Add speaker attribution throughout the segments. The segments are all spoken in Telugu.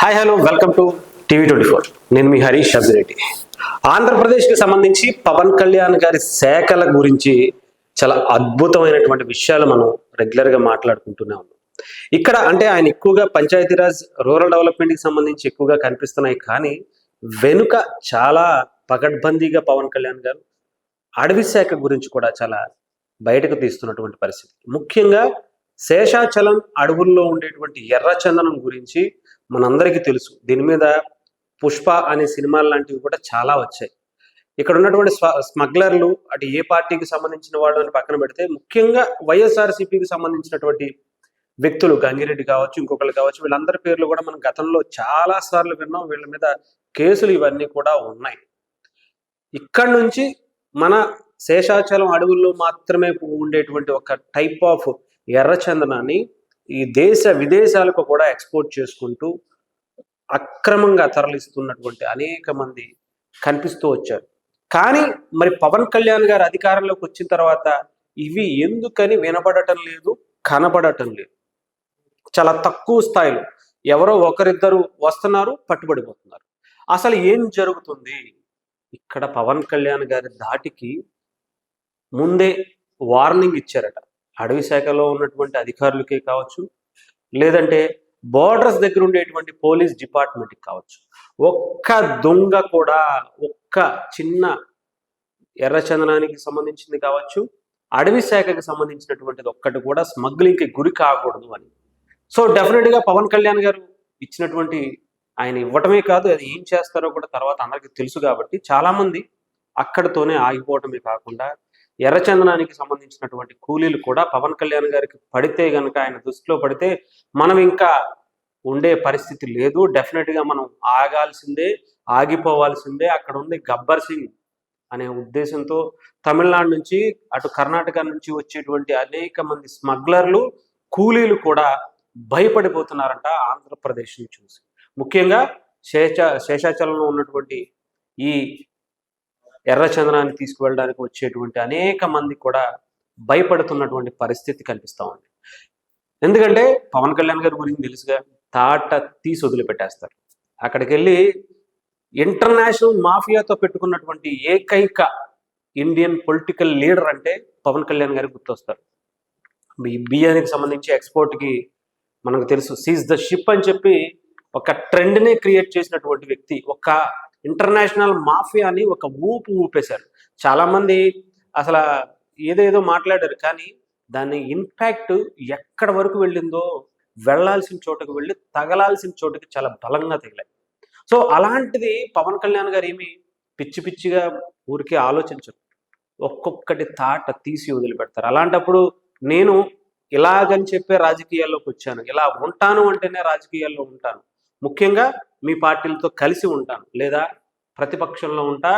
Speaker 1: హాయ్ హలో వెల్కమ్ టు టీవీ24. నేను మీ హరీష్ అబ్దిరెడ్డి. ఆంధ్రప్రదేశ్కి సంబంధించి పవన్ కళ్యాణ్ గారి శాఖల గురించి చాలా అద్భుతమైనటువంటి విషయాలు మనం రెగ్యులర్గా మాట్లాడుకుంటూనే ఉన్నాం. ఇక్కడ అంటే ఆయన ఎక్కువగా పంచాయతీరాజ్ రూరల్ డెవలప్మెంట్కి సంబంధించి ఎక్కువగా కనిపిస్తున్నాయి, కానీ వెనుక చాలా పకడ్బందీగా పవన్ కళ్యాణ్ గారు అడవి శాఖ గురించి కూడా చాలా బయటకు తీస్తున్నటువంటి పరిస్థితి. ముఖ్యంగా శేషాచలం అడవుల్లో ఉండేటువంటి ఎర్రచందనం గురించి మనందరికీ తెలుసు. దీని మీద పుష్ప అనే సినిమాలు లాంటివి కూడా చాలా వచ్చాయి. ఇక్కడ ఉన్నటువంటి స్మగ్లర్లు అటు ఏ పార్టీకి సంబంధించిన వాళ్ళు అని పక్కన పెడితే, ముఖ్యంగా వైఎస్ఆర్సీపీకి సంబంధించినటువంటి వ్యక్తులు గంగిరెడ్డి కావచ్చు, ఇంకొకళ్ళు కావచ్చు, వీళ్ళందరి పేర్లు కూడా మనం గతంలో చాలా సార్లు విన్నాం. వీళ్ళ మీద కేసులు ఇవన్నీ కూడా ఉన్నాయి. ఇక్కడ నుంచి మన శేషాచలం అడవుల్లో మాత్రమే ఉండేటువంటి ఒక టైప్ ఆఫ్ ఎర్రచందనాన్ని ఈ దేశ విదేశాలకు కూడా ఎక్స్పోర్ట్ చేసుకుంటూ అక్రమంగా తరలిస్తున్నటువంటి అనేక మంది కనిపిస్తూ వచ్చారు. కానీ మరి పవన్ కళ్యాణ్ గారు అధికారంలోకి వచ్చిన తర్వాత ఇవి ఎందుకని వినబడటం లేదు, కనబడటం లేదు. చాలా తక్కువ స్థాయిలో ఎవరో ఒకరిద్దరు వస్తున్నారు, పట్టుబడిపోతున్నారు. అసలు ఏం జరుగుతుంది? ఇక్కడ పవన్ కళ్యాణ్ గారి ధాటికి ముందే వార్నింగ్ ఇచ్చారట. అడవి శాఖలో ఉన్నటువంటి అధికారులకే కావచ్చు, లేదంటే బోర్డర్స్ దగ్గర ఉండేటువంటి పోలీస్ డిపార్ట్మెంట్కి కావచ్చు, ఒక్క దొంగ కూడా ఒక్క చిన్న ఎర్రచందనానికి సంబంధించింది కావచ్చు, అడవి శాఖకి సంబంధించినటువంటిది ఒక్కటి కూడా స్మగ్లింగ్కి గురి కాకూడదు అని. సో డెఫినెట్గా పవన్ కళ్యాణ్ గారు ఇచ్చినటువంటి, ఆయన ఇవ్వటమే కాదు, అది ఏం చేస్తారో కూడా తర్వాత అందరికీ తెలుసు. కాబట్టి చాలామంది అక్కడితోనే ఆగిపోవటమే కాకుండా ఎర్రచందనానికి సంబంధించినటువంటి కూలీలు కూడా పవన్ కళ్యాణ్ గారికి పడితే గనక, ఆయన దృష్టిలో పడితే మనం ఇంకా ఉండే పరిస్థితి లేదు, డెఫినెట్గా మనం ఆగాల్సిందే, ఆగిపోవాల్సిందే. అక్కడ ఉంది గబ్బర్ సింగ్ అనే ఉద్దేశంతో తమిళనాడు నుంచి అటు కర్ణాటక నుంచి వచ్చేటువంటి అనేక మంది స్మగ్లర్లు, కూలీలు కూడా భయపడిపోతున్నారంట ఆంధ్రప్రదేశ్ని చూసి. ముఖ్యంగా శేషాచలంలో ఉన్నటువంటి ఈ ఎర్రచందనాన్ని తీసుకువెళ్ళడానికి వచ్చేటువంటి అనేక మంది కూడా భయపడుతున్నటువంటి పరిస్థితి కనిపిస్తూ ఉంది. ఎందుకంటే పవన్ కళ్యాణ్ గారి గురించి తెలుసుగా, తాట తీసి వదిలిపెట్టేస్తారు. అక్కడికి వెళ్ళి ఇంటర్నేషనల్ మాఫియాతో పెట్టుకున్నటువంటి ఏకైక ఇండియన్ పొలిటికల్ లీడర్ అంటే పవన్ కళ్యాణ్ గారికి గుర్తొస్తారు. బియ్యానికి సంబంధించి ఎక్స్పోర్ట్కి మనకు తెలుసు, సీజ్ ద షిప్ అని చెప్పి ఒక ట్రెండ్నే క్రియేట్ చేసినటువంటి వ్యక్తి. ఒక ఇంటర్నేషనల్ మాఫియాని ఒక ఊపేశారు. చాలామంది అసలు ఏదేదో మాట్లాడారు, కానీ దాని ఇంపాక్ట్ ఎక్కడి వరకు వెళ్ళిందో, వెళ్ళాల్సిన చోటుకు వెళ్ళి తగలాల్సిన చోటుకి చాలా బలంగా తగిలాయి. సో అలాంటిది పవన్ కళ్యాణ్ గారు ఏమి పిచ్చి పిచ్చిగా ఊరికే ఆలోచించరు, ఒక్కొక్కటి తాట తీసి వదిలిపెడతారు. అలాంటప్పుడు నేను ఇలాగని చెప్పే రాజకీయాల్లోకి వచ్చాను, ఇలా ఉంటాను అంటేనే రాజకీయాల్లో ఉంటాను, ముఖ్యంగా మీ పార్టీలతో కలిసి ఉంటాను, లేదా ప్రతిపక్షంలో ఉంటా,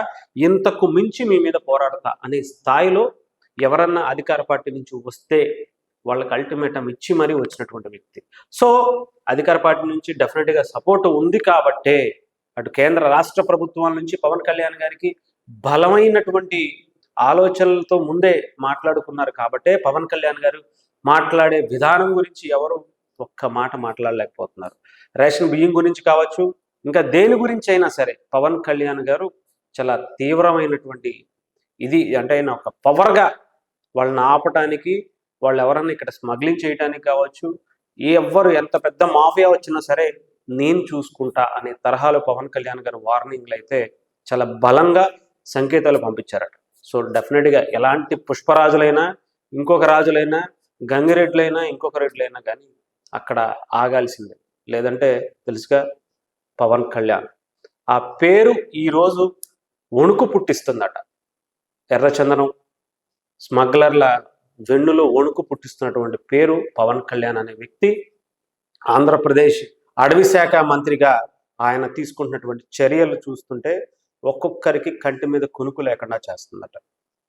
Speaker 1: ఇంతకు మించి మీ మీద పోరాడతా అనే స్థాయిలో ఎవరన్నా అధికార పార్టీ నుంచి వస్తే వాళ్ళకి అల్టిమేటం ఇచ్చి మరీ వచ్చినటువంటి వ్యక్తి. సో అధికార పార్టీ నుంచి డెఫినెట్గా సపోర్ట్ ఉంది కాబట్టే అటు కేంద్ర రాష్ట్ర ప్రభుత్వాల నుంచి పవన్ కళ్యాణ్ గారికి బలమైనటువంటి ఆలోచనలతో ముందే మాట్లాడుకున్నారు. కాబట్టే పవన్ కళ్యాణ్ గారు మాట్లాడే విధానం గురించి ఎవరు ఒక్క మాట మాట్లాడలేకపోతున్నారు. రేషన్ బియ్యం గురించి కావచ్చు, ఇంకా దేని గురించి అయినా సరే పవన్ కళ్యాణ్ గారు చాలా తీవ్రమైనటువంటి ఇది, అంటే ఆయన ఒక పవర్గా వాళ్ళని ఆపటానికి, వాళ్ళు ఎవరన్నా ఇక్కడ స్మగ్లింగ్ చేయడానికి కావచ్చు, ఎవ్వరు ఎంత పెద్ద మాఫియా వచ్చినా సరే నేను చూసుకుంటా అనే తరహాలో పవన్ కళ్యాణ్ గారు వార్నింగ్లు అయితే చాలా బలంగా సంకేతాలు పంపించారట. సో డెఫినెట్గా ఎలాంటి పుష్పరాజులైనా, ఇంకొక రాజులైనా, గంగిరెడ్లైనా, ఇంకొక రెడ్లైనా కానీ అక్కడ ఆగాల్సిందే. లేదంటే తెలుసుగా పవన్ కళ్యాణ్ ఆ పేరు ఈరోజు వణుకు పుట్టిస్తుందట. ఎర్రచందనం స్మగ్లర్ల వెన్నులో వణుకు పుట్టిస్తున్నటువంటి పేరు పవన్ కళ్యాణ్ అనే వ్యక్తి. ఆంధ్రప్రదేశ్ అడవి శాఖ మంత్రిగా ఆయన తీసుకుంటున్నటువంటి చర్యలు చూస్తుంటే ఒక్కొక్కరికి కంటి మీద కునుకు లేకుండా చేస్తుందట.